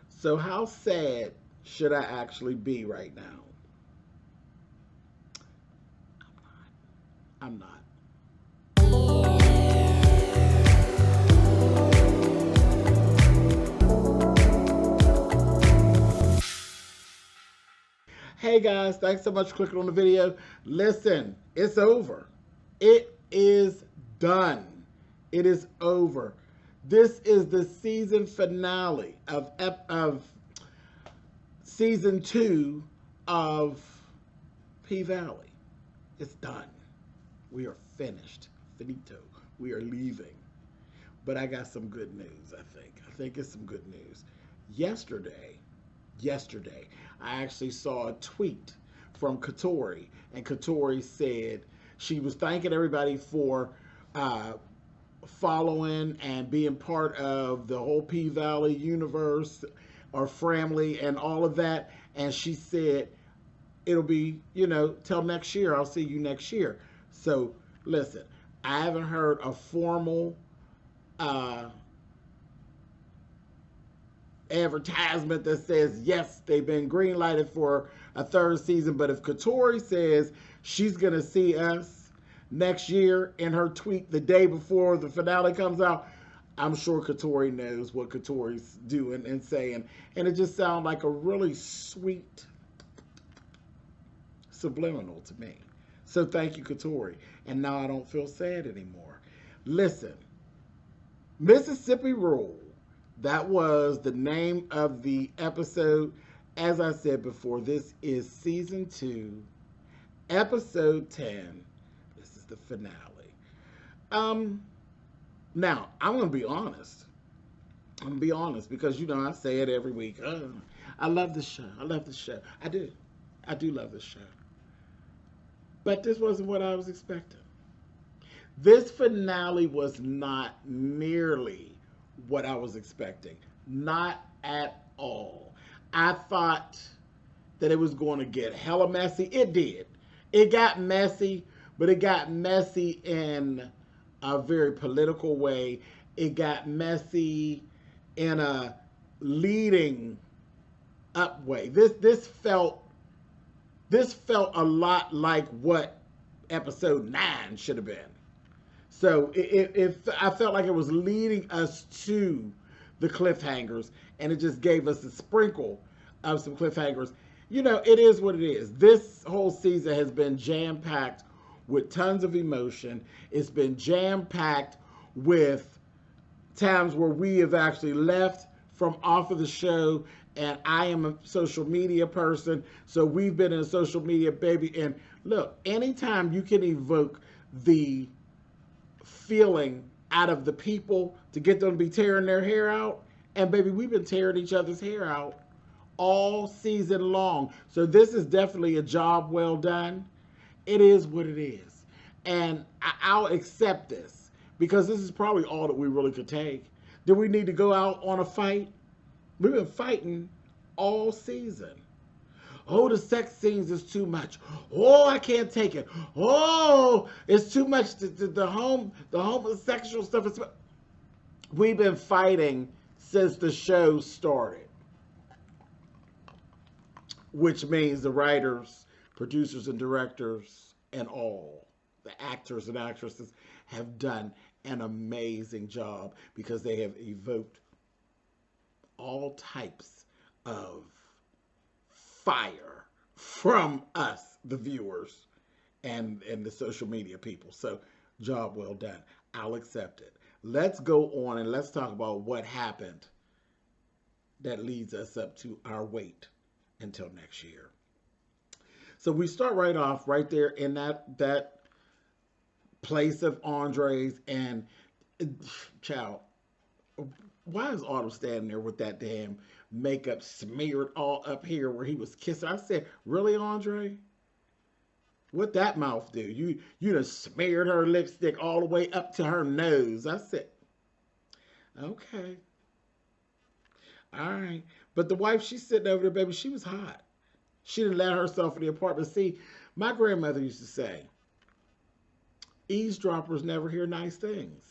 So how sad should I actually be right now? I'm not. Hey guys, thanks so much for clicking on the video. Listen, it's over. It is done. It is over. This is the season finale of season 2 of P Valley. It's done. We are finished. Finito. We are leaving. But I got some good news, I think. I think it's some good news. Yesterday, yesterday, I actually saw a tweet from Katori, and Katori said she was thanking everybody for uh, following and being part of the whole P Valley universe or family and all of that. And she said, it'll be, till next year. I'll see you next year. So listen, I haven't heard a formal uh, advertisement that says yes, they've been green lighted for a third season. But if Katori says she's gonna see us next year in her tweet the day before the finale comes out, I'm sure Katori knows what Katori's doing and saying, and it just sounds like a really sweet subliminal to me. So thank you, Katori. And now I don't feel sad anymore. Listen, Mississippi Rule. That was the name of the episode. As I said before, this is season 2, episode 10. This is the finale. Now I'm gonna be honest. I'm gonna be honest because I say it every week. I love the show. I love the show. I do. I do love the show. But this wasn't what I was expecting. This finale was not nearly what I was expecting. Not at all. I thought that it was going to get hella messy. It did. It got messy, but it got messy in a very political way. It got messy in a leading up way. This felt a lot like what episode 9 should have been. So I felt like it was leading us to the cliffhangers, and it just gave us a sprinkle of some cliffhangers. It is what it is. This whole season has been jam-packed with tons of emotion. It's been jam-packed with times where we have actually left from off of the show, and I am a social media person, so we've been in a social media baby. And look, anytime you can evoke the feeling out of the people to get them to be tearing their hair out, and baby, we've been tearing each other's hair out all season long. So this is definitely a job well done. It is what it is, and I'll accept this because this is probably all that we really could take. Do we need to go out on a fight? We've been fighting all season. Oh, the sex scenes is too much. Oh, I can't take it. Oh, it's too much. The homosexual stuff is. We've been fighting since the show started, which means the writers, producers, and directors, and all the actors and actresses have done an amazing job because they have evoked all types of fire from us, the viewers, and the social media people. So, job well done. I'll accept it. Let's go on and let's talk about what happened that leads us up to our wait until next year. So we start right off right there in that place of Andre's, and child, why is Autumn standing there with that damn makeup smeared all up here where he was kissing? I said, really, Andre? What that mouth do? You done smeared her lipstick all the way up to her nose. I said, okay. All right. But the wife, she's sitting over there, baby, she was hot. She didn't let herself in the apartment. See, my grandmother used to say, eavesdroppers never hear nice things.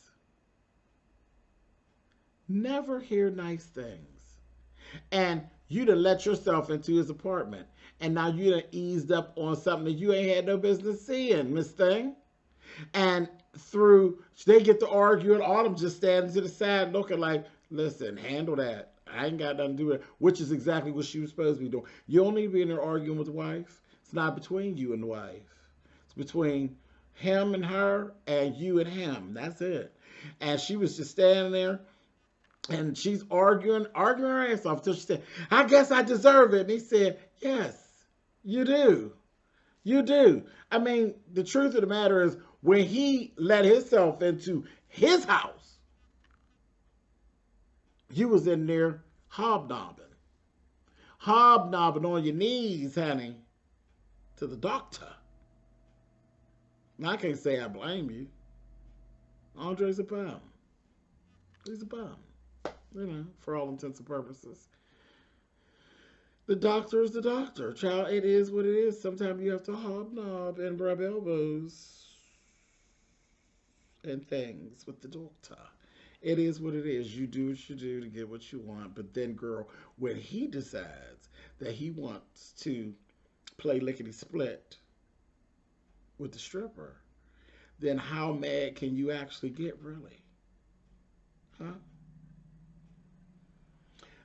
Never hear nice things. And you done let yourself into his apartment. And now you done eased up on something that you ain't had no business seeing, Miss Thing. And they get to arguing. Autumn just standing to the side looking like, listen, handle that. I ain't got nothing to do with it, which is exactly what she was supposed to be doing. You don't need to be in there arguing with the wife. It's not between you and the wife. It's between him and her and you and him. That's it. And she was just standing there and she's arguing her ass off until she said, I guess I deserve it. And he said, yes, you do. You do. I mean, the truth of the matter is when he let himself into his house, you was in there hobnobbing. Hobnobbing on your knees, honey, to the doctor. Now, I can't say I blame you. Andre's a bum. He's a bum. You know, for all intents and purposes. The doctor is the doctor. Child, it is what it is. Sometimes you have to hobnob and rub elbows and things with the doctor. It is what it is. You do what you do to get what you want. But then, girl, when he decides that he wants to play lickety-split with the stripper, then how mad can you actually get, really? Huh?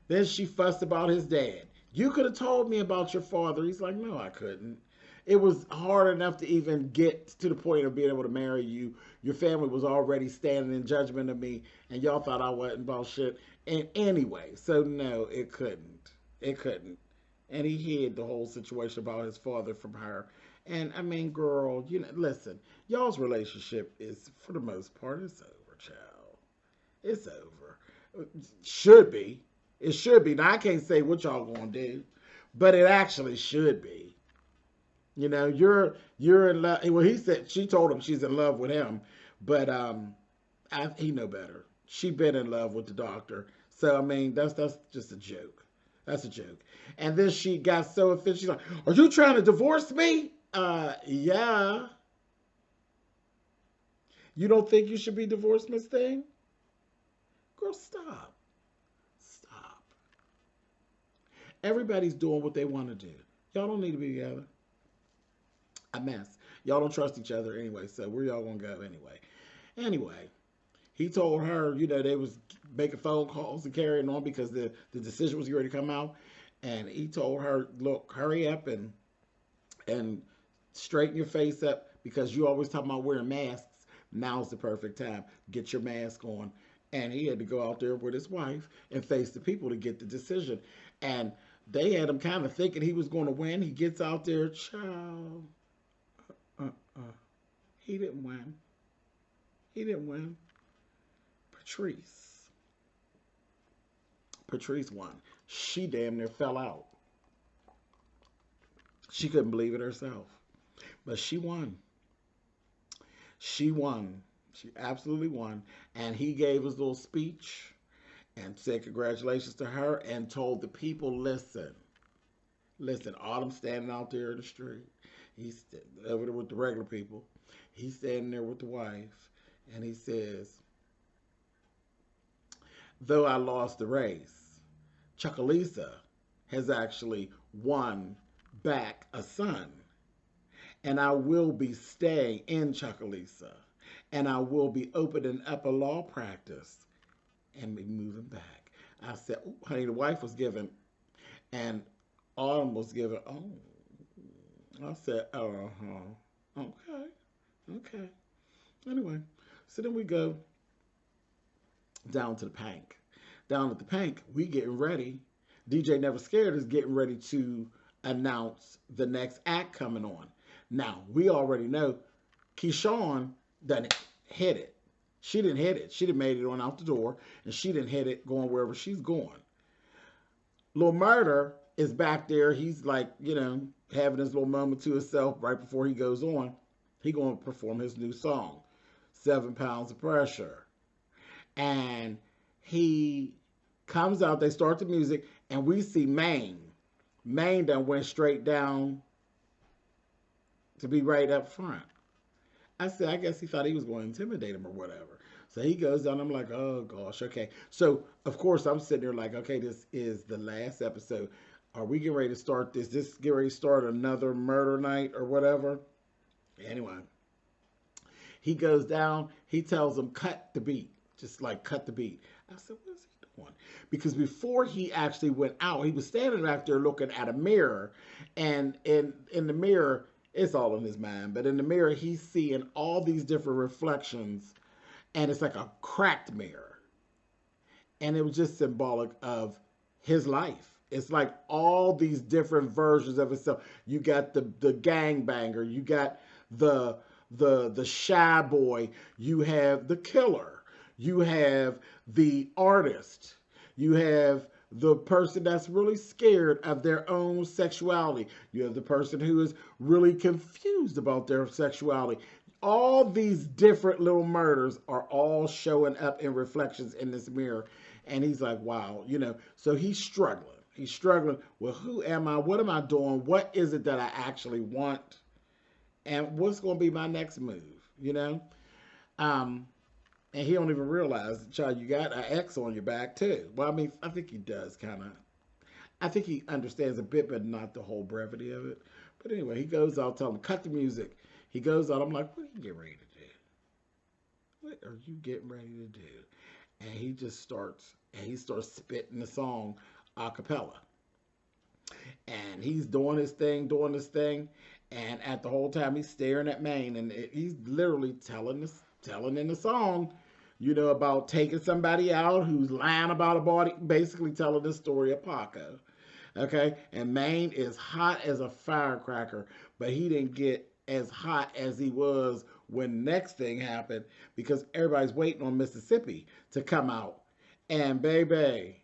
Then she fussed about his dad. You could have told me about your father. He's like, no, I couldn't. It was hard enough to even get to the point of being able to marry you. Your family was already standing in judgment of me, and y'all thought I wasn't about shit. And anyway, so no, it couldn't. It couldn't. And he hid the whole situation about his father from her. And I mean, girl, you know, listen, y'all's relationship is, for the most part, it's over, child. It's over. Should be. It should be. Now, I can't say what y'all gonna do, but it actually should be. You know, you're in love. Well, she told him she's in love with him, but he know better. She been in love with the doctor. So I mean, that's just a joke. That's a joke. And then she got so offended. She's like, "Are you trying to divorce me?" Yeah. You don't think you should be divorced, Miss Thing? Girl, stop. Stop. Everybody's doing what they want to do. Y'all don't need to be together. A mess. Y'all don't trust each other anyway, so where y'all gonna go anyway? Anyway, he told her, you know, they was making phone calls and carrying on because the decision was ready to come out. And he told her, look, hurry up and straighten your face up because you always talking about wearing masks. Now's the perfect time. Get your mask on. And he had to go out there with his wife and face the people to get the decision. And they had him kind of thinking he was going to win. He gets out there, child. He didn't win. He didn't win. Patrice won. She damn near fell out. She couldn't believe it herself. But she won. She won. She absolutely won. And he gave his little speech and said congratulations to her and told the people, listen, Autumn standing out there in the street. He's over there with the regular people. He's standing there with the wife. And he says, though I lost the race, Chuckalisa has actually won back a son. And I will be staying in Chuckalisa. And I will be opening up a law practice and be moving back. I said, oh, honey, the wife was given. And Autumn was given, oh. I said, okay. Anyway, so then we go down to the Pynk. Down at the Pynk, we getting ready. DJ Never Scared is getting ready to announce the next act coming on. Now, we already know Keyshawn done hit it. She didn't hit it. She done made it on out the door, and she didn't hit it going wherever she's going. Lil Murder is back there. He's like, you know, having his little moment to himself right before he goes on. He going to perform his new song, 7 Pounds of Pressure. And he comes out, they start the music, and we see Maine. Maine done went straight down to be right up front. I said, I guess he thought he was going to intimidate him or whatever. So he goes down. I'm like, oh gosh, okay. So of course I'm sitting there like, okay, this is the last episode. Are we getting ready to start this? This get ready to start another murder night or whatever? Anyway, he goes down. He tells him cut the beat, just like cut the beat. I said, what is he doing? Because before he actually went out, he was standing back there looking at a mirror, and in the mirror, it's all in his mind. But in the mirror, he's seeing all these different reflections, and it's like a cracked mirror, and it was just symbolic of his life. It's like all these different versions of himself. You got the gangbanger, you got the the shy boy, you have the killer, you have the artist, you have the person that's really scared of their own sexuality, you have the person who is really confused about their sexuality. All these different little murders are all showing up in reflections in this mirror. And he's like, wow, so he's struggling. He's struggling. Well, who am I? What am I doing? What is it that I actually want? And what's going to be my next move? Um, and he don't even realize, child, you got an X on your back too. Well, I mean, I think he does kind of. I think he understands a bit, but not the whole brevity of it. But anyway, he goes out, tell him, cut the music. He goes out. I'm like, what are you getting ready to do? What are you getting ready to do? And he just starts, spitting the song a cappella. And he's doing his thing. And at the whole time, he's staring at Maine. And he's literally telling in the song, about taking somebody out who's lying about a body, basically telling the story of Paco. Okay? And Maine is hot as a firecracker, but he didn't get as hot as he was when next thing happened, because everybody's waiting on Mississippi to come out. And baby,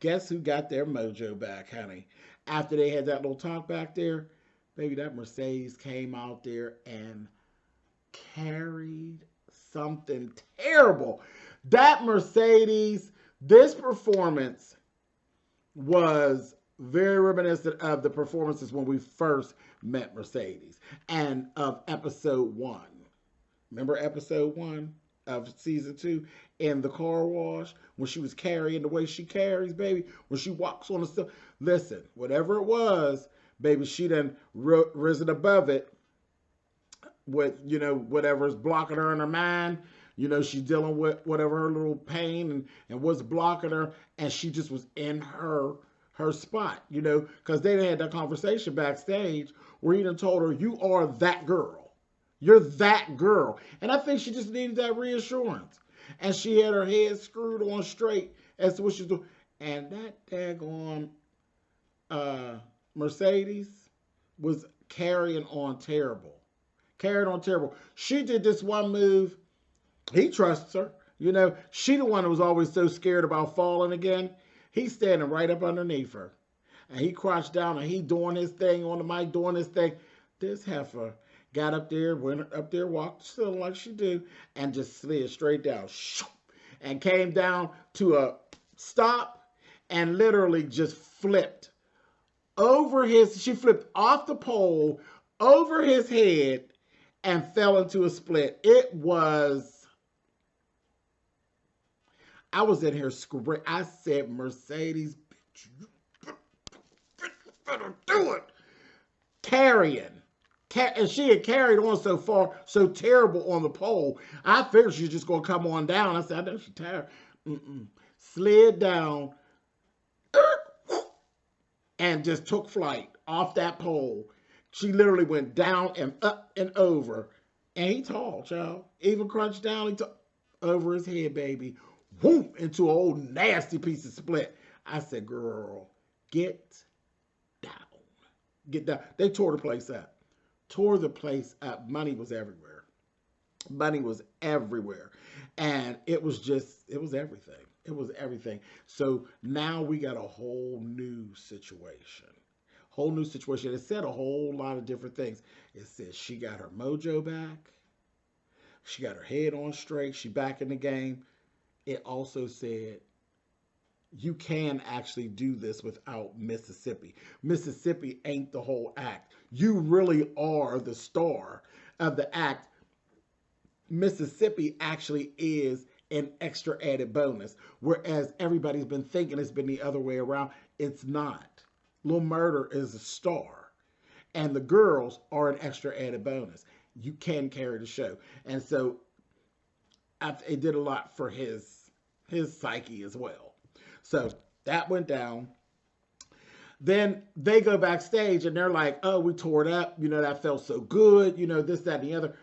guess who got their mojo back, honey? After they had that little talk back there, baby, that Mercedes came out there and carried something terrible. That Mercedes, this performance was very reminiscent of the performances when we first met Mercedes and of episode 1. Remember episode 1 of season 2 in the car wash when she was carrying the way she carries, baby, when she walks on the stuff. Listen, whatever it was, baby, she done risen above it with, whatever's blocking her in her mind. She's dealing with whatever her little pain and what's blocking her, and she just was in her spot, because they had that conversation backstage where he done told her, you are that girl. You're that girl. And I think she just needed that reassurance. And she had her head screwed on straight as to what she's doing. And that daggone Mercedes was carrying on terrible. She did this one move. He trusts her. She the one that was always so scared about falling again. He's standing right up underneath her. And he crouched down and he doing his thing on the mic, doing his thing. This heifer got up there, went up there, walked still like she do, and just slid straight down. And came down to a stop and literally just flipped she flipped off the pole over his head and fell into a split. I was in here screaming. I said, Mercedes, bitch, you better do it. Carrying. And she had carried on so far, so terrible on the pole. I figured she was just going to come on down. I said, I know she's tired. Slid down and just took flight off that pole. She literally went down and up and over. And he tall, child. Even crunched down, he took over his head, baby. Whoop, into an old nasty piece of split. I said, girl, get down. Get down. They tore the place up. Money was everywhere. And it was everything. It was everything. So now we got a whole new situation. It said a whole lot of different things. It said she got her mojo back. She got her head on straight. She back in the game. It also said you can actually do this without Mississippi. Mississippi ain't the whole act. You really are the star of the act. Mississippi actually is an extra added bonus, whereas everybody's been thinking it's been the other way around. It's not. Lil Murder is a star, and the girls are an extra added bonus. You can carry the show, and so it did a lot for his psyche as well. So that went down. Then they go backstage and they're like, "Oh, we tore it up. You know, that felt so good. You know, this, that, and the other."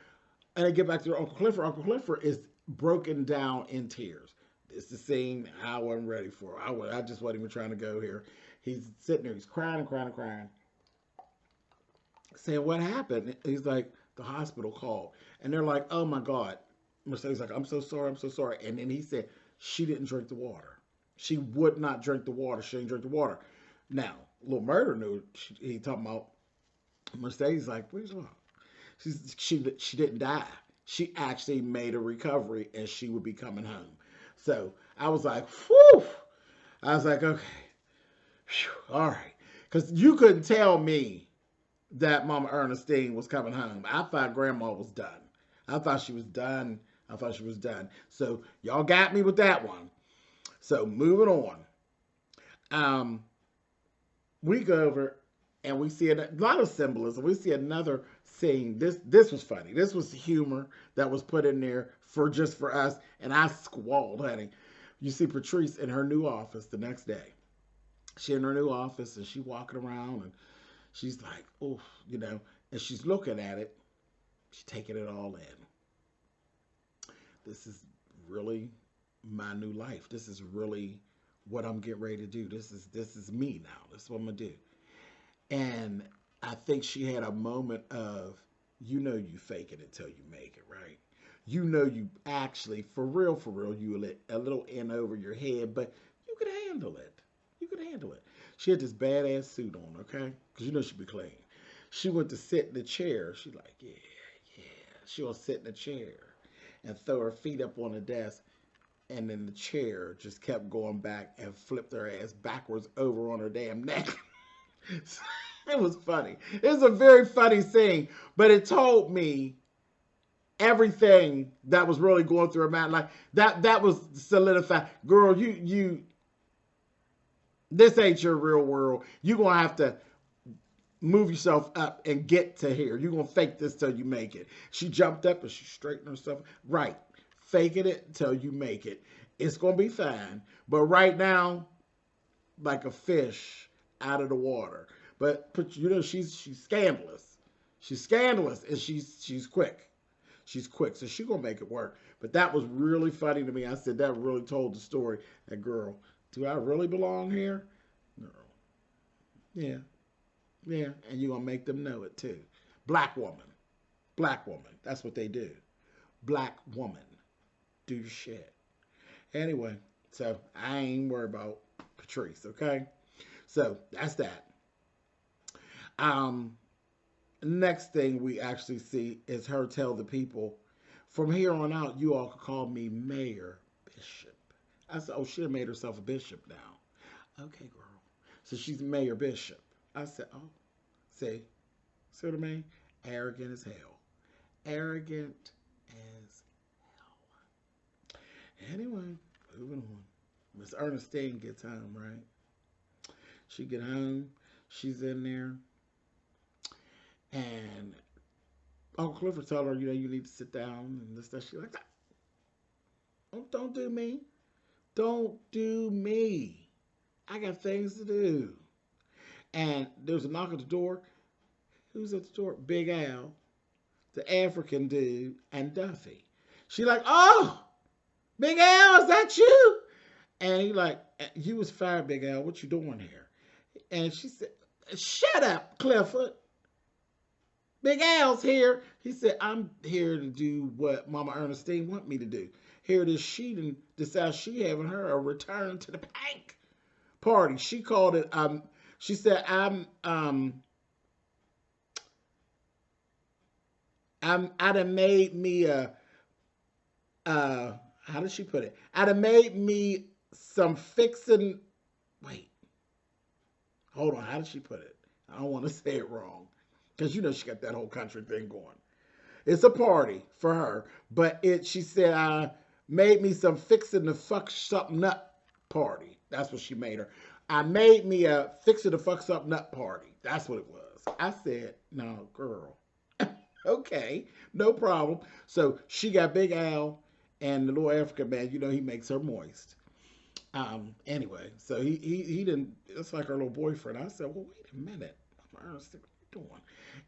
And they get back to Uncle Clifford. Uncle Clifford is broken down in tears. It's the scene I wasn't ready for. I just wasn't even trying to go here. He's sitting there. He's crying, crying, crying. Saying, "What happened?" He's like, "The hospital called." And they're like, "Oh, my God." Mercedes like, "I'm so sorry. I'm so sorry." And then he said, "She didn't drink the water. She would not drink the water. She didn't drink the water." Now, Little Murder knew. He talking about Mercedes like, "What are you talking about?" She didn't die. She actually made a recovery and she would be coming home. So I was like, whew. I was like, okay, whew, all right. Because you couldn't tell me that Mama Ernestine was coming home. I thought Grandma was done. I thought she was done. I thought she was done. So y'all got me with that one. So moving on. We go over and we see a lot of symbolism. We see another scene. This was funny. This was humor that was put in there for just for us. And I squalled, honey. You see Patrice in her new office the next day. She in her new office and she walking around and she's like, oh, you know, and she's looking at it. She's taking it all in. This is really my new life. This is really what I'm getting ready to do. This is me now. This is what I'm gonna do. And I think she had a moment of, you know, you fake it until you make it, right? You know, you actually, for real, you let a little in over your head, but you could handle it. You could handle it. She had this badass suit on, okay? Because you know she'd be clean. She went to sit in the chair. She's like, yeah. She will sit in the chair and throw her feet up on the desk. And then the chair just kept going back and flipped her ass backwards over on her damn neck. It was funny. It was a very funny scene, but it told me everything that was really going through her mind. Like that was solidified. Girl, this ain't your real world. You're going to have to move yourself up and get to here. You're going to fake this till you make it. She jumped up and she straightened herself. Right. Faking it till you make it. It's going to be fine. But right now, like a fish out of the water. But you know, she's scandalous. She's scandalous and she's quick. She's quick. So she's going to make it work. But that was really funny to me. I said that really told the story. That girl, do I really belong here? No. Yeah. Yeah. And you're going to make them know it too. Black woman. Black woman. That's what they do. Black woman. Do your shit. Anyway, so I ain't worried about Patrice, okay? So that's that. Next thing we actually see is her tell the people, from here on out, you all can call me Mayor Bishop. I said, oh, she made herself a bishop now. Okay, girl. So she's Mayor Bishop. I said, oh, see what I mean? Arrogant as hell. Arrogant as hell. Anyway, moving on. Miss Ernestine gets home, right? She get home. She's in there. And Uncle Clifford told her, you know, you need to sit down and this, that. She's like, don't do me. Don't do me. I got things to do. And there's a knock at the door. Who's at the door? Big Al, the African dude, and Duffy. She like, oh, Big Al, is that you? And he like, you was fired, Big Al. What you doing here? And she said, shut up, Clifford. Big Al's here. He said, I'm here to do what Mama Ernestine want me to do. Here it is. She didn't decide she having her a return to the Pynk party. She called it, she said, I done made me how did she put it? I done made me some fixing, wait, hold on, how did she put it? I don't want to say it wrong. Because you know she got that whole country thing going. It's a party for her, but she said, I made me some fixing to fuck something up party. That's what she made her. I made me a fixing to fuck something up party. That's what it was. I said, no, girl. Okay, no problem. So she got Big Al and the little African man, he makes her moist. Anyway, so he didn't. It's like her little boyfriend. I said, well, wait a minute, Ernest, what are you doing?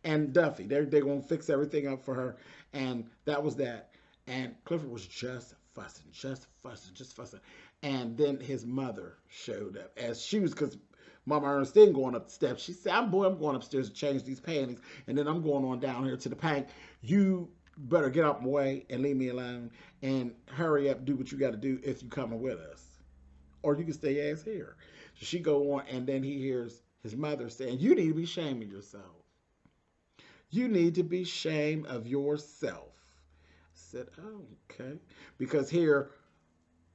And Duffy, they're gonna fix everything up for her, and that was that. And Clifford was just fussing, just fussing, just fussing. And then his mother showed up as she was, because Mama Ernestine going up the steps. She said, I'm going upstairs to change these panties, and then I'm going on down here to the Pynk. You better get out my way and leave me alone, and hurry up, do what you got to do if you coming with us, or you can stay your ass here. So she go on, and then he hears his mother saying, you need to be ashamed of yourself. You need to be ashamed of yourself. I said, oh, okay. Because here,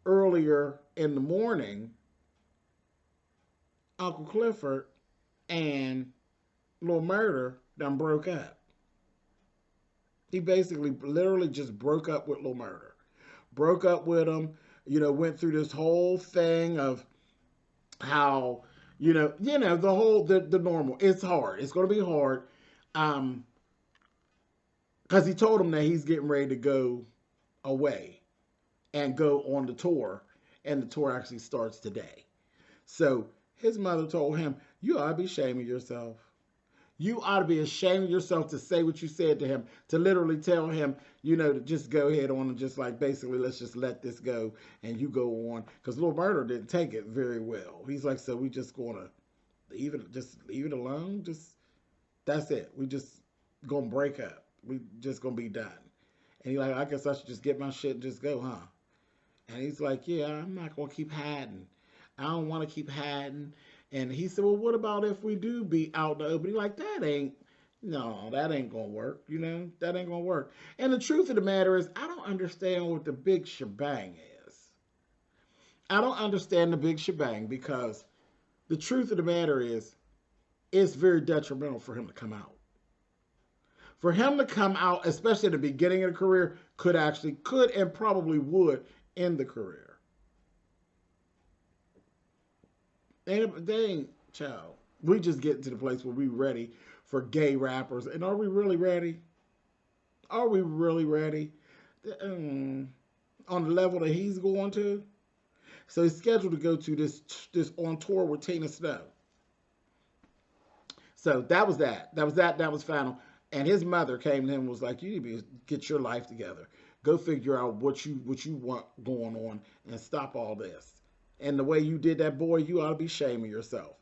earlier in the morning, Uncle Clifford and Lil Murder done broke up. He basically literally just broke up with Lil Murder. Broke up with him, went through this whole thing of how, the normal. It's hard. It's going to be hard. Because he told him that he's getting ready to go away and go on the tour. And the tour actually starts today. So his mother told him, you ought to be ashamed of yourself. You ought to be ashamed of yourself to say what you said to him, to literally tell him, to just go ahead on and just like, basically, let's just let this go and you go on. Because Lil Murder didn't take it very well. He's like, so we just going to leave it alone? That's it. We just going to break up. We just going to be done. And he's like, I guess I should just get my shit and just go, huh? And he's like, yeah, I'm not going to keep hiding. I don't want to keep hiding. And he said, well, what about if we do be out in the open? He's like, that ain't going to work. That ain't going to work. And the truth of the matter is, I don't understand what the big shebang is. I don't understand the big shebang because the truth of the matter is, it's very detrimental for him to come out. For him to come out, especially at the beginning of the career, could and probably would end the career. They ain't, child. We just get to the place where we ready for gay rappers. And are we really ready? Are we really ready? On the level that he's going to? So he's scheduled to go to this on tour with Tina Snow. So that was that. That was final. And his mother came to him and was like, you need to get your life together. Go figure out what you want going on and stop all this. And the way you did that, boy, you ought to be shaming yourself.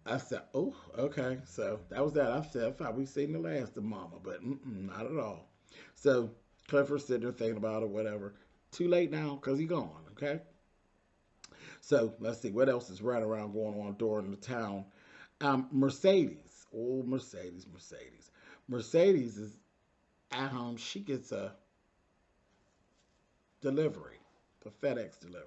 I said, oh, okay. So that was that. I said, I thought we seen the last of Mama, but not at all. So Clifford's sitting there thinking about it, whatever. Too late now because he's gone, okay? So let's see what else is right around going on during the town. Mercedes. Oh, Mercedes. Mercedes is at home. She gets a delivery, the FedEx delivery.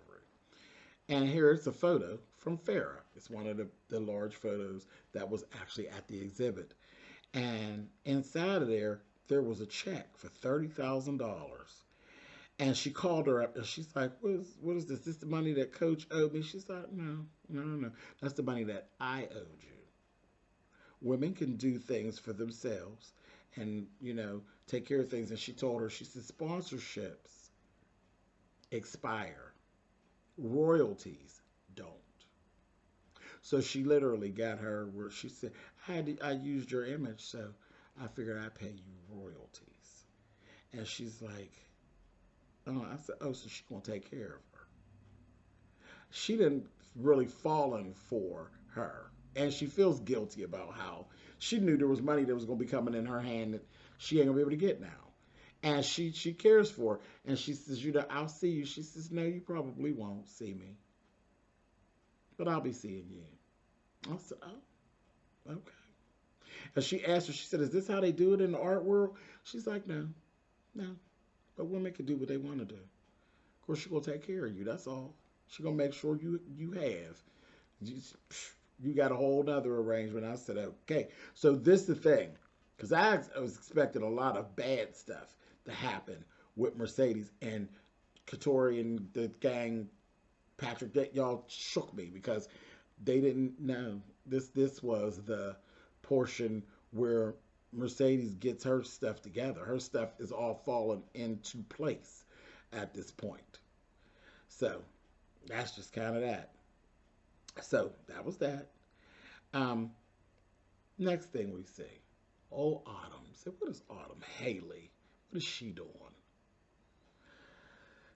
And here's a photo from Farrah. It's one of the large photos that was actually at the exhibit. And inside of there was a check for $30,000. And she called her up and she's like, what is this? This the money that Coach owed me? She's like, no. That's the money that I owed you. Women can do things for themselves and, take care of things. And she told her, she said, sponsorships expire. Royalties don't. So she literally got her where she said, I used your image, so I figured I'd pay you royalties. And she's like, oh, I said, oh, so she's going to take care of her. She didn't really fallen for her. And she feels guilty about how she knew there was money that was going to be coming in her hand that she ain't going to be able to get now. And she cares for her. And she says, I'll see you. She says, no, you probably won't see me. But I'll be seeing you. I said, oh, okay. And she asked her, she said, is this how they do it in the art world? She's like, no. But women can do what they want to do. Of course, she's going to take care of you. That's all. She's going to make sure you have. You got a whole nother arrangement. I said, okay. So this is the thing. Because I was expecting a lot of bad stuff to happen with Mercedes and Katori and the gang. Patrick, that y'all shook me because they didn't know this was the portion where Mercedes gets her stuff together. Her stuff is all falling into place at this point. So that's just kind of that. So that was that. Um, Next thing we see, oh Autumn. So what is Autumn? Haley. What is she doing?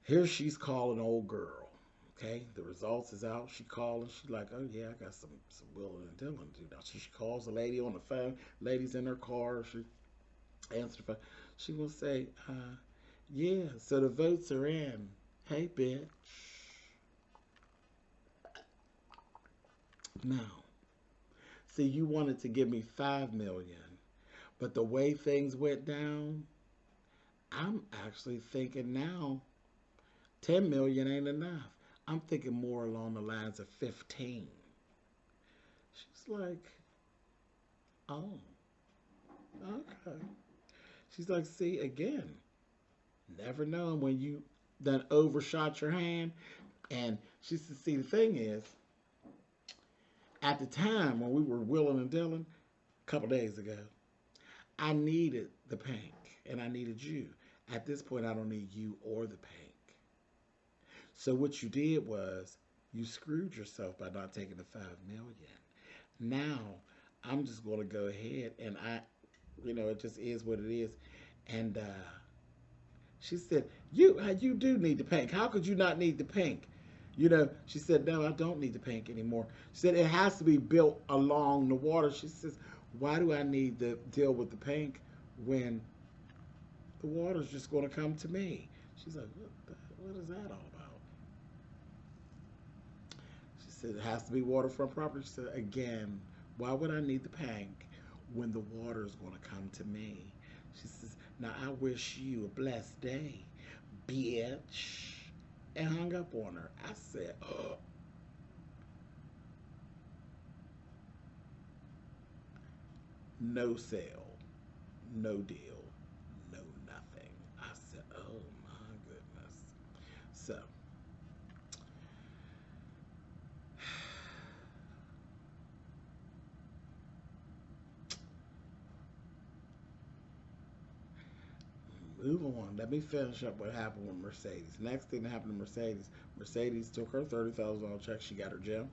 Here she's calling old girl. Okay, the results is out. She calling. She like, oh yeah, I got some Will and Dylan to do now. She calls the lady on the phone. Lady's in her car. She answers the phone. She will say, yeah. So the votes are in. Hey, bitch. Now, see, you wanted to give me $5 million, but the way things went down, I'm actually thinking now, $10 million ain't enough. I'm thinking more along the lines of 15. She's like, oh, okay. She's like, see, again, never knowing when you done overshot your hand. And she said, see, the thing is, at the time when we were willing and dealing, a couple days ago, I needed the Pynk and I needed you. At this point, I don't need you or the Pynk. So what you did was you screwed yourself by not taking the $5 million. Now I'm just going to go ahead and it just is what it is. And she said, you do need the Pynk. How could you not need the Pynk? She said, no, I don't need the Pynk anymore. She said, it has to be built along the water. She says, why do I need to deal with the Pynk when the water's just going to come to me? She's like, what is that all about? She said, it has to be waterfront property. She said, again, why would I need the Pynk when the water is going to come to me? She says, now I wish you a blessed day, bitch. And hung up on her. I said, oh. No sale, no deal, no nothing. I said, oh my goodness. So, move on. Let me finish up what happened with Mercedes. Next thing that happened to Mercedes, Mercedes took her $30,000 check. She got her gym.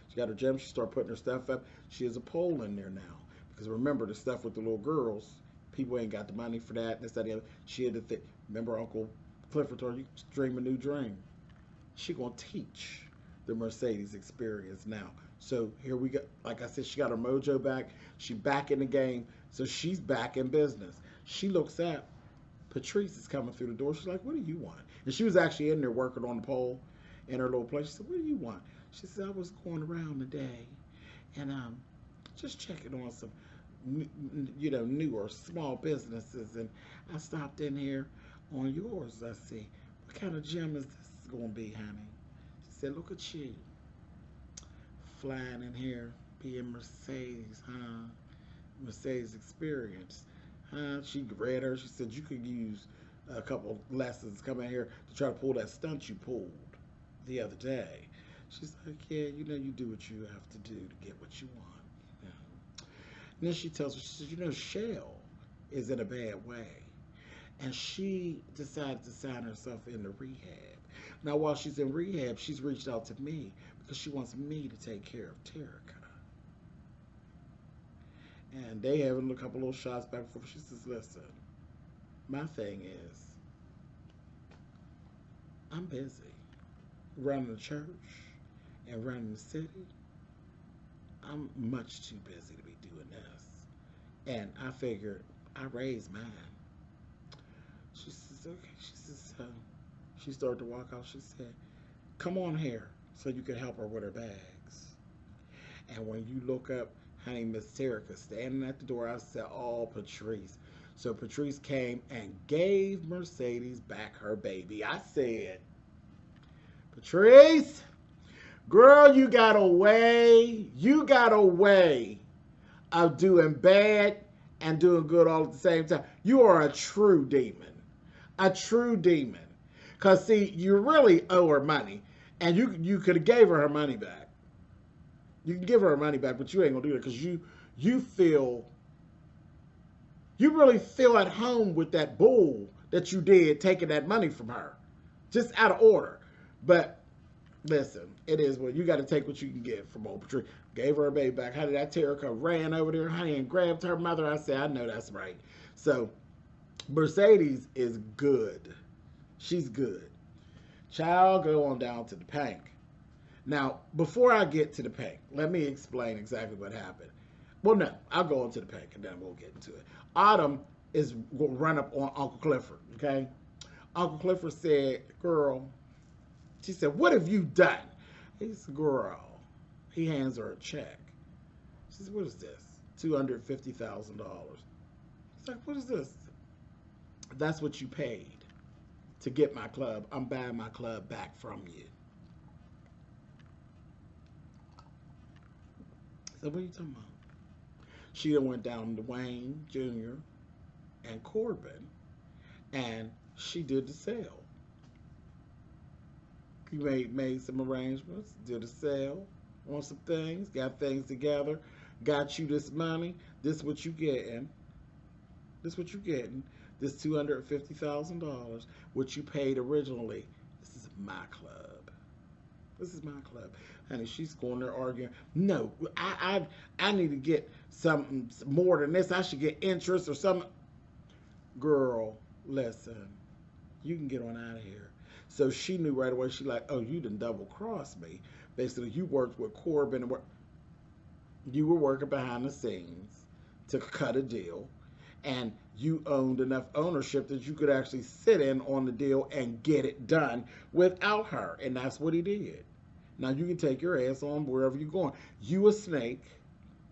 She started putting her stuff up. She has a pole in there now. Because remember, the stuff with the little girls, people ain't got the money for that. This, that, the other. She had to think. Remember Uncle Clifford told you, dream a new dream. She going to teach the Mercedes experience now. So here we go. Like I said, she got her mojo back. She back in the game. So she's back in business. She looks at Patrice is coming through the door. She's like, what do you want? And she was actually in there working on the pole in her little place. She said, what do you want? She said, I was going around today and just checking on some, new or small businesses. And I stopped in here on yours. I said, what kind of gym is this going to be, honey? She said, look at you. Flying in here, being Mercedes, huh? Mercedes experience. She read her. She said you could use a couple lessons coming here to try to pull that stunt you pulled the other day. She's like, yeah, you do what you have to do to get what you want. Yeah. And then she tells her, she says, Chez is in a bad way. And she decided to sign herself into rehab. Now, while she's in rehab, she's reached out to me because she wants me to take care of Terica. And they having a couple little shots back and forth. She says, listen, my thing is, I'm busy running the church and running the city. I'm much too busy to be doing this. And I figured I raised mine. She says, okay. She says, she started to walk out. She said, come on here so you can help her with her bags. And when you look up, honey, Miss Terica standing at the door, I said, oh, Patrice. So Patrice came and gave Mercedes back her baby. I said, Patrice, girl, you got a way of doing bad and doing good all at the same time. You are a true demon. A true demon. Because, see, you really owe her money. And you could have gave her money back. You can give her money back, but you ain't going to do that because you feel, you really feel at home with that bull that you did taking that money from her. Just out of order. But listen, it is what you got to take what you can get from old Patricia. Gave her baby back. How did that Terica ran over there, honey, and grabbed her mother? I said, I know that's right. So Mercedes is good. She's good. Child, go on down to the Pynk. Now, before I get to the Pynk, let me explain exactly what happened. Well, no, I'll go on to the Pynk and then we'll get into it. Autumn is going to run up on Uncle Clifford, okay? Uncle Clifford said, girl, she said, what have you done? He said, girl. He hands her a check. She said, what is this? $250,000. He's like, what is this? That's what you paid to get my club. I'm buying my club back from you. I said, what are you talking about? She then went down to Wayne Jr. and Corbin, and she did the sale. He made some arrangements, did a sale on some things, got things together, got you this money. This what you getting. This what you getting. This $250,000, which you paid originally. This is my club. This is my club. Honey, she's going there arguing. No, I need to get something more than this. I should get interest or something. Girl, listen. You can get on out of here. So she knew right away. She like, oh, you done double-crossed me. Basically, you worked with Corbin. And you were working behind the scenes to cut a deal. And you owned enough ownership that you could actually sit in on the deal and get it done without her. And that's what he did. Now you can take your ass on wherever you're going. You a snake.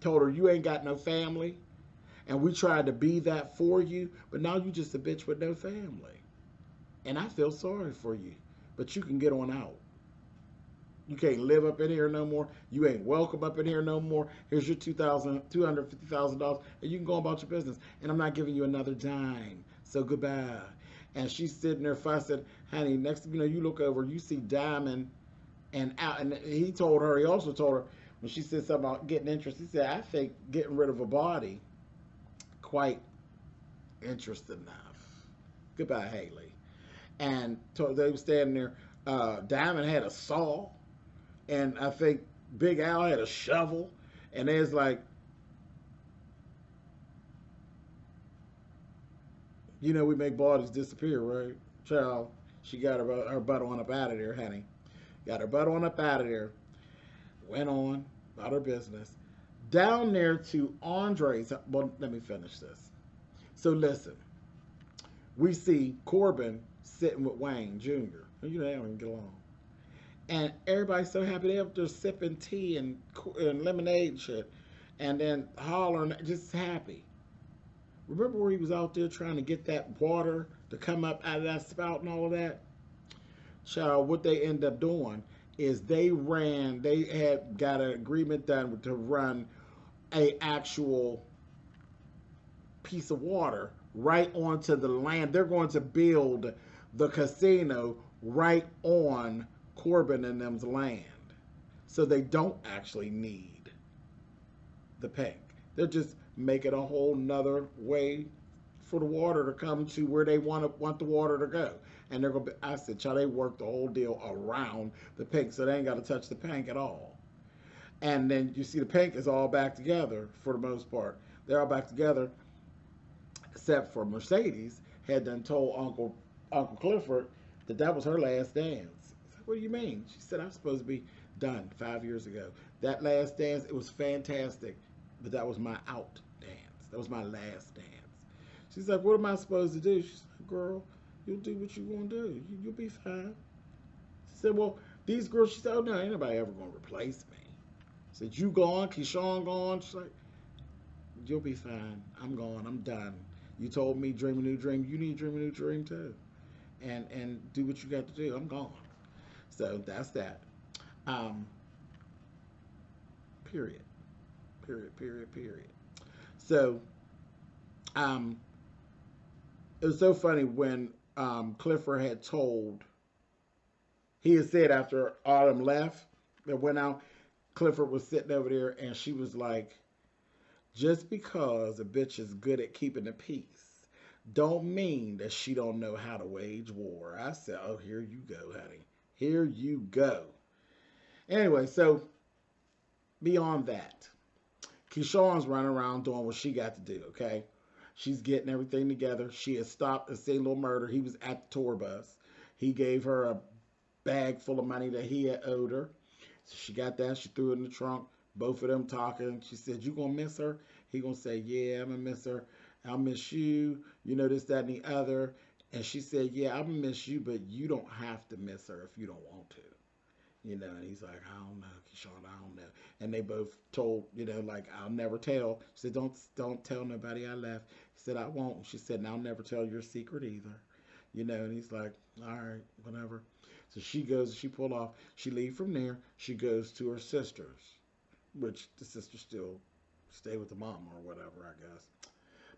Told her you ain't got no family. And we tried to be that for you. But now you just a bitch with no family. And I feel sorry for you. But you can get on out. You can't live up in here no more. You ain't welcome up in here no more. Here's your $250,000, and you can go about your business. And I'm not giving you another dime. So goodbye. And she's sitting there fussing. Honey, next thing you know, you look over, you see Diamond and out. And he also told her, when she said something about getting interest, he said, I think getting rid of a body quite interesting enough. Goodbye, Haley. And they were standing there. Diamond had a saw. And I think Big Al had a shovel. And there's like, you know, we make bodies disappear, right? Child, she got her butt on up out of there, honey. Got her butt on up out of there. Went on about her business. Down there to Andre's. Well, let me finish this. So listen. We see Corbin sitting with Wayne Jr. You know, they don't even get along. And everybody's so happy. They're up there sipping tea and lemonade and shit. And then hollering, just happy. Remember where he was out there trying to get that water to come up out of that spout and all of that? Child, what they end up doing is they had got an agreement done to run a actual piece of water right onto the land. They're going to build the casino right on Corbin and them's land. So they don't actually need the Pynk. They're just making a whole nother way for the water to come to where they want the water to go. And they're going to be, I said, child, they work the whole deal around the Pynk, so they ain't got to touch the Pynk at all. And then you see the Pynk is all back together for the most part. They're all back together, except for Mercedes had done told Uncle Clifford that was her last dance. What do you mean? She said, I'm supposed to be done 5 years ago. That last dance, it was fantastic, but that was my out dance. That was my last dance. She's like, what am I supposed to do? She's like, girl, you'll do what you're going to do. You'll be fine. She said, well, these girls, she said, oh, no, ain't nobody ever going to replace me. She said, you gone, Keyshawn gone. She's like, you'll be fine. I'm gone. I'm done. You told me dream a new dream. You need to dream a new dream, too. And do what you got to do. I'm gone. So that's that. Period. So Um, it was so funny when Clifford had told, he had said after Autumn left, that went out, Clifford was sitting over there and she was like, just because a bitch is good at keeping the peace, don't mean that she don't know how to wage war. I said, oh, here you go, honey. Here you go. Anyway, so beyond that, Keyshawn's running around doing what she got to do, okay? She's getting everything together. She had stopped a single murder. He was at the tour bus. He gave her a bag full of money that he had owed her. So she got that. She threw it in the trunk. Both of them talking. She said, you gonna miss her? He gonna say, yeah, I'm gonna miss her. I'll miss you. You know, this, that, and the other. And she said, yeah, I'm gonna miss you, but you don't have to miss her if you don't want to. You know, and he's like, I don't know, Keyshawn, I don't know. And they both told, you know, like, I'll never tell. She said, don't tell nobody I left. He said, I won't. She said, and I'll never tell your secret either. You know, and he's like, all right, whatever. So she goes, she pulled off. She leave from there. She goes to her sister's, which the sister still stay with the mama or whatever, I guess.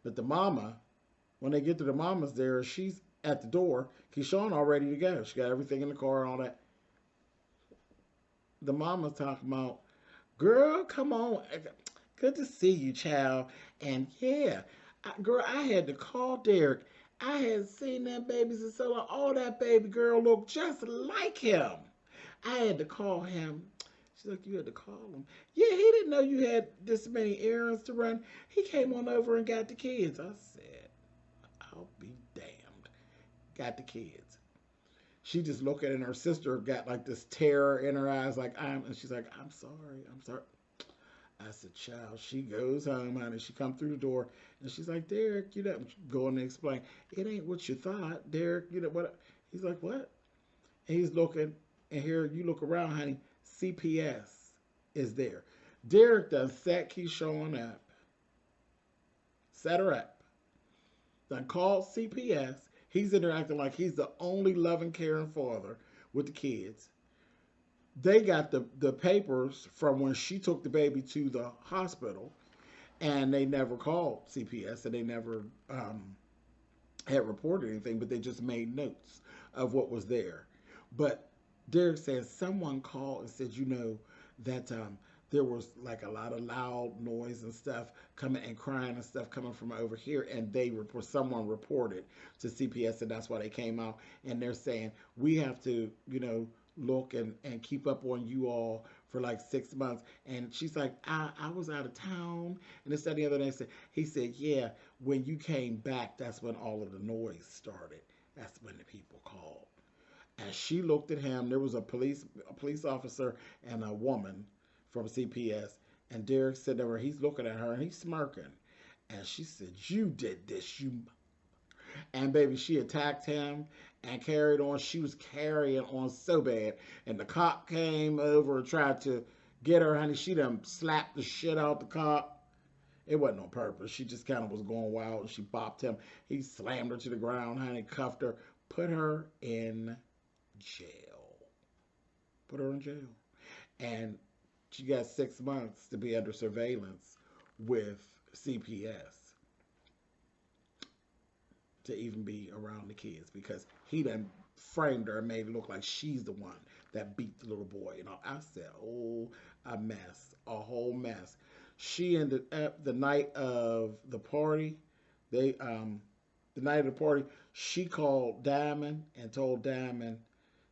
But the mama, when they get to the mama's there, she's at the door. Keyshawn all ready to go. She got everything in the car and all that. The mama's talking about, girl, come on. Good to see you, child. And yeah, girl, I had to call Derek. I had seen that baby since so long. Oh, that baby girl looked just like him. I had to call him. She's like, you had to call him. Yeah, he didn't know you had this many errands to run. He came on over and got the kids. I said, I'll be damned. Got the kids. She just looked at it and her sister got like this terror in her eyes, like, and she's like, I'm sorry, I'm sorry. I said, child, she goes home, honey. She come through the door and she's like, Derek, you know, going to explain, it ain't what you thought, Derek, you know what? He's like, what? And he's looking, and here you look around, honey, CPS is there. Derek done set Keyshawn up, set her up, done called CPS. He's interacting like he's the only loving, caring father with the kids. They got the papers from when she took the baby to the hospital, and they never called CPS, and they never had reported anything, but they just made notes of what was there. But Derek says someone called and said, you know, that there was like a lot of loud noise and stuff coming and crying and stuff coming from over here, and someone reported to CPS, and that's why they came out, and they're saying we have to, you know, look and keep up on you all for like 6 months. And she's like, I was out of town, and this, that, and the other day. He said, yeah, when you came back, that's when all of the noise started. That's when the people called. And she looked at him. There was a police officer and a woman from CPS. And Derek said to her, he's looking at her and he's smirking. And she said, you did this, you. And baby, she attacked him and carried on. She was carrying on so bad. And the cop came over and tried to get her, honey. She done slapped the shit out the cop. It wasn't on purpose. She just kind of was going wild, and she bopped him. He slammed her to the ground, honey, cuffed her, put her in jail. Put her in jail. And she got 6 months to be under surveillance with CPS to even be around the kids, because he done framed her and made it look like she's the one that beat the little boy. You know, I said, oh, a mess, a whole mess. She ended up the night of the party. The night of the party, she called Diamond and told Diamond,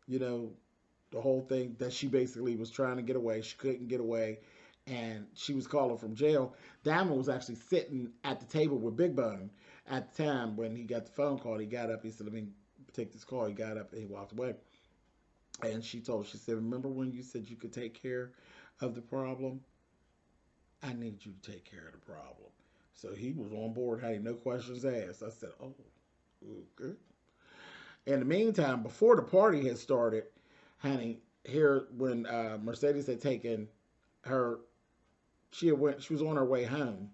you know, the whole thing, that she basically was trying to get away. She couldn't get away, and she was calling from jail. Diamond was actually sitting at the table with Big Bone at the time when he got the phone call. He got up. He said, let me take this call. He got up and he walked away. And she said, remember when you said you could take care of the problem? I need you to take care of the problem. So he was on board, had no questions asked. I said, oh, good. In the meantime, before the party had started, honey, here when Mercedes had taken her, she was on her way home,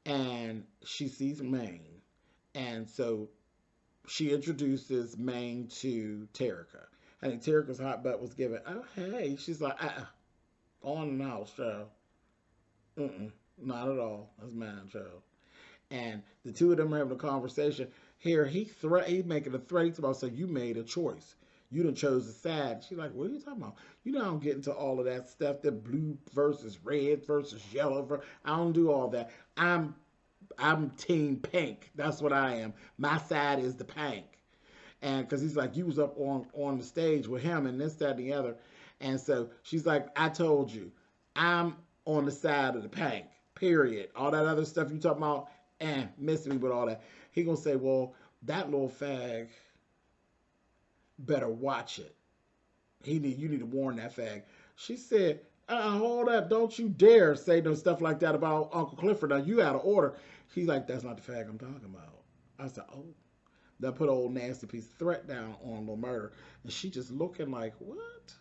and she sees Maine, and so she introduces Maine to Terica. I think Terica's hot butt was given, oh hey, she's like, on and out, child. Not at all. That's mine, child. And the two of them are having a conversation. Here, he's making a threat about, so you made a choice. You done chose a side. She's like, what are you talking about? You know I don't get into all of that stuff, that blue versus red versus yellow. I don't do all that. I'm team pink. That's what I am. My side is the pink. And because he's like, you was up on the stage with him and this, that, and the other. And so she's like, I told you, I'm on the side of the pink, period. All that other stuff you talking about, miss me with all that. He gonna say, well, that little fag better watch it. You need to warn that fag. She said, hold up, don't you dare say no stuff like that about Uncle Clifford. Now you out of order. He's like, that's not the fag I'm talking about. I said, oh. That put an old nasty piece of threat down on Lil Murder. And she just looking like, what?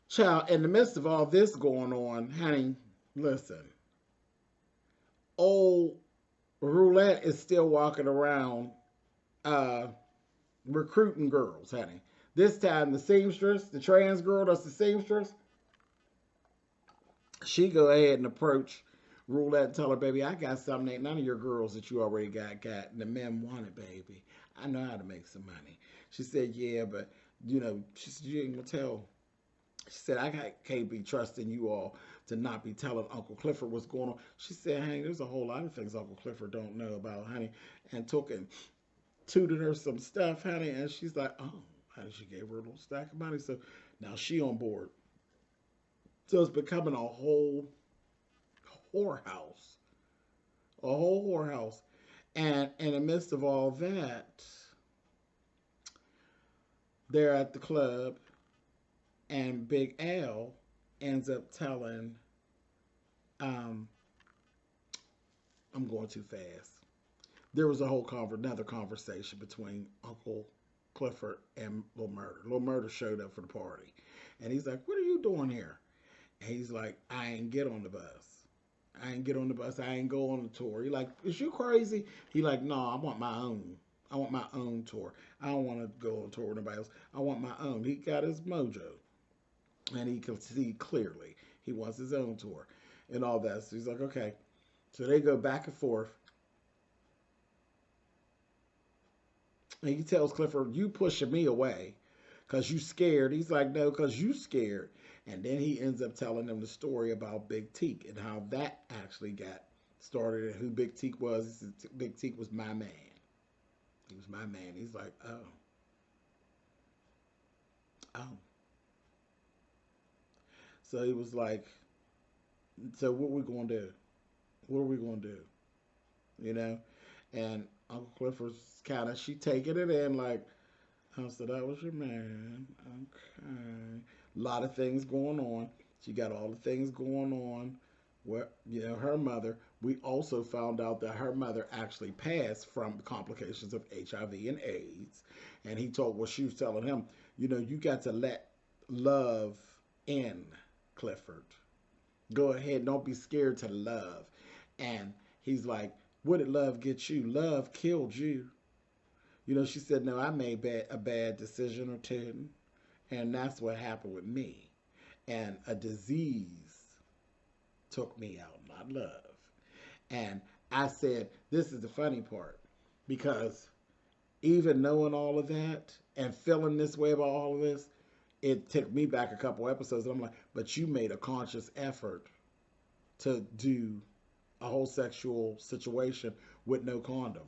Child, in the midst of all this going on, honey, listen. Old Roulette is still walking around recruiting girls, honey. This time the seamstress, the trans girl that's the seamstress, she go ahead and approach Roulette and tell her, baby, I got something ain't none of your girls that you already got. And the men want it, baby. I know how to make some money. She said, yeah, but, you know, she said, you ain't going to tell. She said, can't be trusting you all to not be telling Uncle Clifford what's going on. She said, honey, there's a whole lot of things Uncle Clifford don't know about, honey. And tutored her some stuff, honey. And she's like, oh, honey, she gave her a little stack of money. So now she on board. So it's becoming a whole whorehouse. A whole whorehouse. And in the midst of all that, they're at the club, and Big Al ends up telling, I'm going too fast. There was another conversation between Uncle Clifford and Lil Murder. Lil Murder showed up for the party. And he's like, what are you doing here? And he's like, I ain't get on the bus. I ain't get on the bus. I ain't go on the tour. He like, is you crazy? He like, no, I want my own. I want my own tour. I don't want to go on tour with nobody else. I want my own. He got his mojo. And he can see clearly he wants his own tour and all that. So he's like, okay. So they go back and forth. And he tells Clifford, you pushing me away because you scared. He's like, no, because you scared. And then he ends up telling them the story about Big Teak and how that actually got started and who Big Teak was. He said, Big Teak was my man. He was my man. He's like, oh. Oh. So he was like, so what we going to do? What are we going to do? You know? And Uncle Clifford's kind of, she taking it in like, oh, so that was your man. Okay. A lot of things going on. She got all the things going on. Where, you know, her mother, we also found out that her mother actually passed from complications of HIV and AIDS. And he told, well, she was telling him, you know, you got to let love in, Clifford. Go ahead. Don't be scared to love. And he's like, what did love get you? Love killed you. You know, she said, no, I made a bad decision or two. And that's what happened with me. And a disease took me out, not love. And I said, this is the funny part. Because even knowing all of that and feeling this way about all of this, it took me back a couple episodes. And I'm like, but you made a conscious effort to do a whole sexual situation with no condom.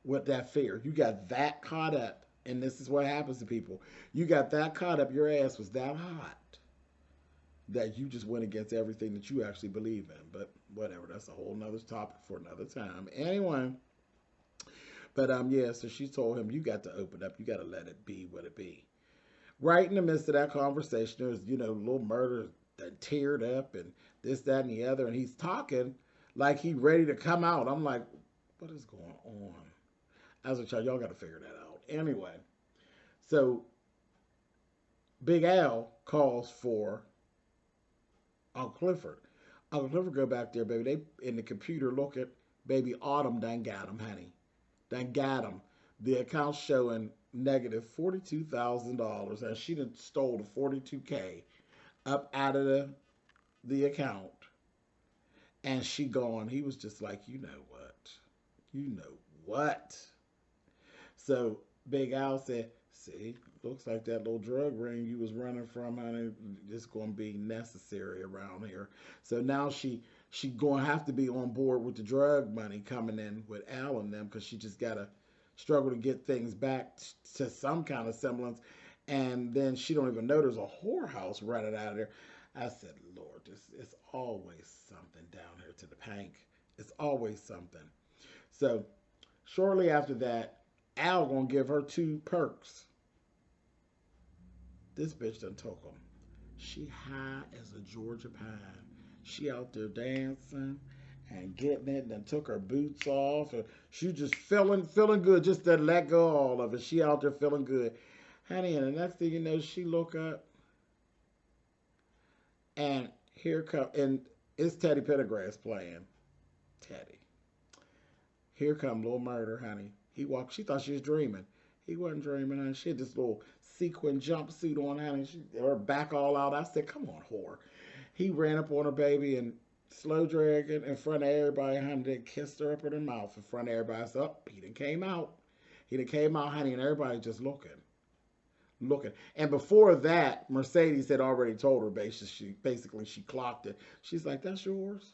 With that fear. You got that caught up. And this is what happens to people. You got that caught up, your ass was that hot that you just went against everything that you actually believe in. But whatever, that's a whole nother topic for another time. Anyway, but yeah, so she told him, you got to open up. You got to let it be what it be. Right in the midst of that conversation, there's, you know, Lil Murder that teared up and this, that, and the other. And he's talking like he ready to come out. I'm like, what is going on? I was like, y'all got to figure that out. Anyway, so Big Al calls for Uncle Clifford. Uncle Clifford go back there, baby. They in the computer look at baby Autumn done got him, honey. Done got him. The account's showing negative $42,000, and she done stole the $42K up out of the account, and she gone. He was just like, you know what? You know what? So Big Al said, see, looks like that little drug ring you was running from, honey, is going to be necessary around here. So now she going to have to be on board with the drug money coming in with Al and them, because she just got to struggle to get things back to some kind of semblance. And then she don't even know there's a whorehouse running out of there. I said, Lord, this it's always something down here to the Pynk. It's always something. So shortly after that, Al gonna give her two perks. This bitch done took them. She high as a Georgia pine. She out there dancing and getting it, and then took her boots off. And she just feeling good, just to let go of all of it. She out there feeling good. Honey, and the next thing you know, she look up, and here come, and it's Teddy Pendergrass playing. Teddy. Here come Little Murder, honey. He walked. She thought she was dreaming. He wasn't dreaming, honey. She had this little sequin jumpsuit on, honey. Her back all out. I said, "Come on, whore." He ran up on her, baby, and slow dragging in front of everybody, honey. Then kissed her up in her mouth in front of everybody. I said, "Oh, he done came out. He done came out, honey," and everybody just looking. And before that, Mercedes had already told her basically she clocked it. She's like, "That's yours?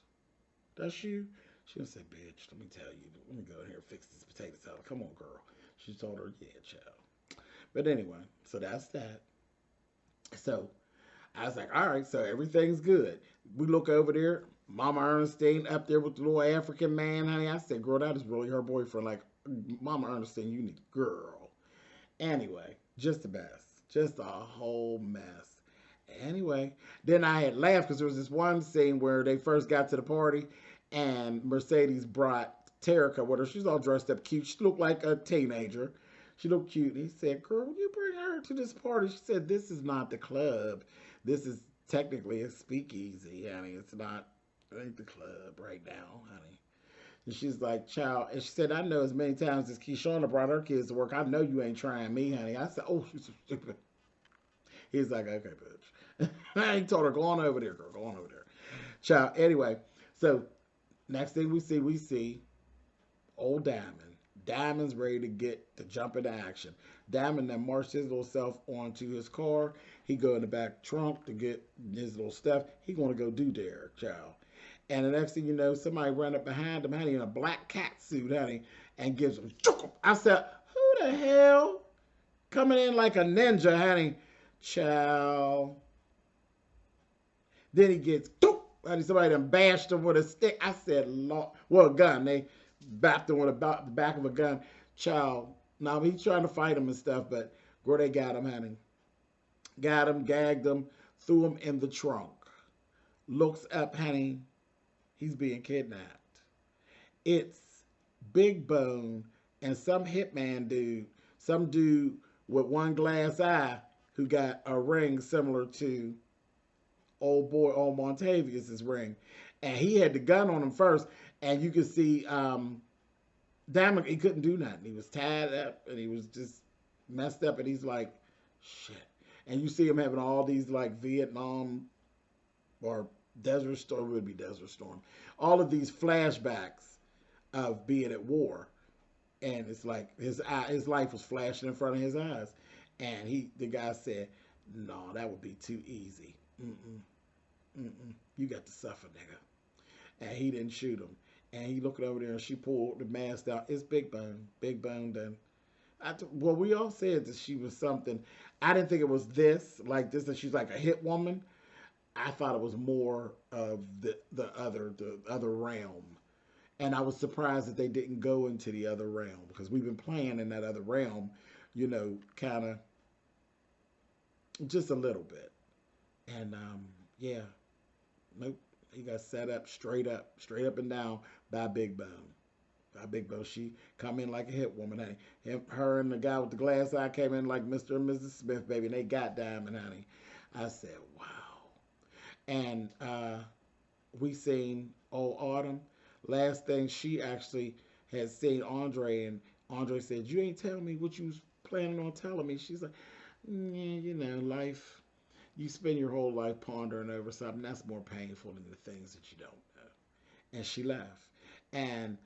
That's you?" She said, "Bitch, let me tell you. Let me go in here and fix this potato salad. Come on, girl." She told her, "Yeah, child." But anyway, so that's that. So I was like, all right, so everything's good. We look over there, Mama Ernestine up there with the little African man, honey. I said, girl, that is really her boyfriend. Like, Mama Ernestine, you need girl. Anyway, just the best. Just a whole mess. Anyway, then I had laughed because there was this one scene where they first got to the party and Mercedes brought Terica with her. She's all dressed up cute. She looked like a teenager. She looked cute. And he said, girl, will you bring her to this party? She said, this is not the club. This is technically a speakeasy, honey. It's not, it ain't the club right now, honey. And she's like, child. And she said, I know as many times as Keyshawn brought her kids to work, I know you ain't trying me, honey. I said, oh, she's so stupid. He's like, okay, bitch. I ain't told her, go on over there, girl. Go on over there. Child. Anyway, so next thing we see old Diamond. Diamond's ready to get to jump into action. Diamond then marched his little self onto his car. He go in the back trunk to get his little stuff. He gonna go do Derek, child. And the next thing you know, somebody ran up behind him, honey, in a black cat suit, honey, and gives him. I said, who the hell coming in like a ninja, honey? Child. Then he gets, honey, somebody done bashed him with a stick. I said, Lord, well, a gun. They backed him with the back of a gun. Child. Now, he's trying to fight him and stuff, but girl, they got him, honey. Got him, gagged him, threw him in the trunk. Looks up, honey. He's being kidnapped. It's Big Bone and some hitman dude, some dude with one glass eye who got a ring similar to old Montavious' ring. And he had the gun on him first, and you could see Diamond, he couldn't do nothing. He was tied up, and he was just messed up, and he's like, shit. And you see him having all these, like, Vietnam or Desert Storm, would be Desert Storm. All of these flashbacks of being at war. And it's like his life was flashing in front of his eyes. And the guy said, no, that would be too easy. You got to suffer, nigga. And he didn't shoot him. And he looked over there and she pulled the mask out. It's Big Bone. Big Bone done. Well, we all said that she was something. I didn't think it was this, like this, that she's like a hit woman. I thought it was more of the other realm. And I was surprised that they didn't go into the other realm, because we've been playing in that other realm, you know, kind of just a little bit. And yeah, nope, he got set up straight up and down by Big Bone. By Big Bone, she come in like a hit woman, honey. Her and the guy with the glass eye came in like Mr. and Mrs. Smith, baby, and they got Diamond, honey. I said, wow. And we seen old Autumn. Last thing, she actually had seen Andre, and Andre said, you ain't telling me what you was planning on telling me. She's like, yeah, you know, life You spend your whole life pondering over something that's more painful than the things that you don't know. And she left. And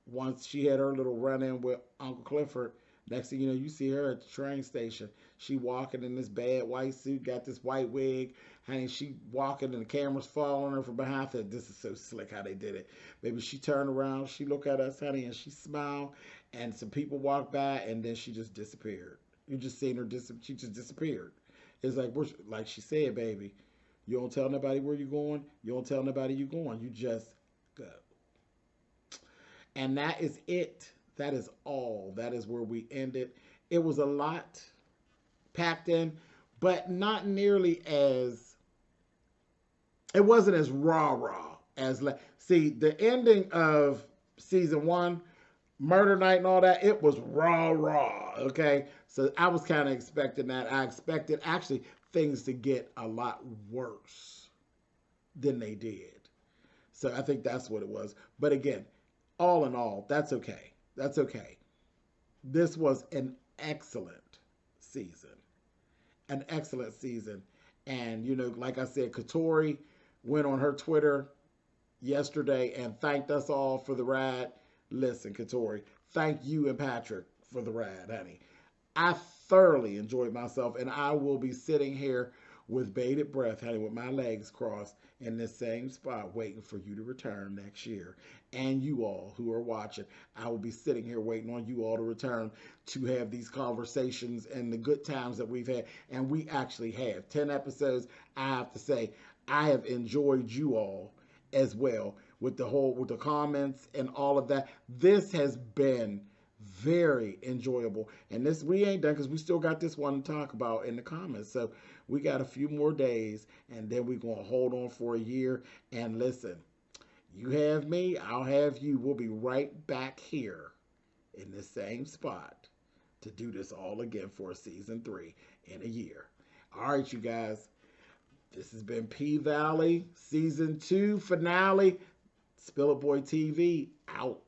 once she had her little run in with Uncle Clifford, next thing you know, you see her at the train station. She walking in this bad white suit, got this white wig. Honey, she walking and the camera's following her from behind. Her. This is so slick how they did it. Maybe she turned around, she looked at us, honey, and she smiled. And some people walked by, and then she just disappeared. You just seen her she just disappeared. It's like she said, baby, you don't tell nobody where you're going. You don't tell nobody you're going. You just go. And that is it. That is all. That is where we ended. It was a lot packed in, but not nearly as, it wasn't as rah as, see, the ending of season 1, Murder Night and all that, it was raw, okay? So I was kind of expecting that. I expected actually things to get a lot worse than they did. So I think that's what it was. But again, all in all, that's okay. That's okay. This was an excellent season. An excellent season. And, you know, like I said, Katori went on her Twitter yesterday and thanked us all for the ride. Listen, Katori, thank you and Patrick for the ride, honey. I thoroughly enjoyed myself, and I will be sitting here with bated breath, honey, with my legs crossed in this same spot, waiting for you to return next year. And you all who are watching, I will be sitting here waiting on you all to return to have these conversations and the good times that we've had. And we actually have 10 episodes. I have to say, I have enjoyed you all as well with the comments and all of that. This has been very enjoyable, and this we ain't done because we still got this one to talk about in the comments. So we got a few more days, and then we're gonna hold on for a year. And listen, you have me, I'll have you. We'll be right back here in the same spot to do this all again for season 3 in a year. All right, you guys. This has been P Valley season 2 finale. SpillitBoy TV out.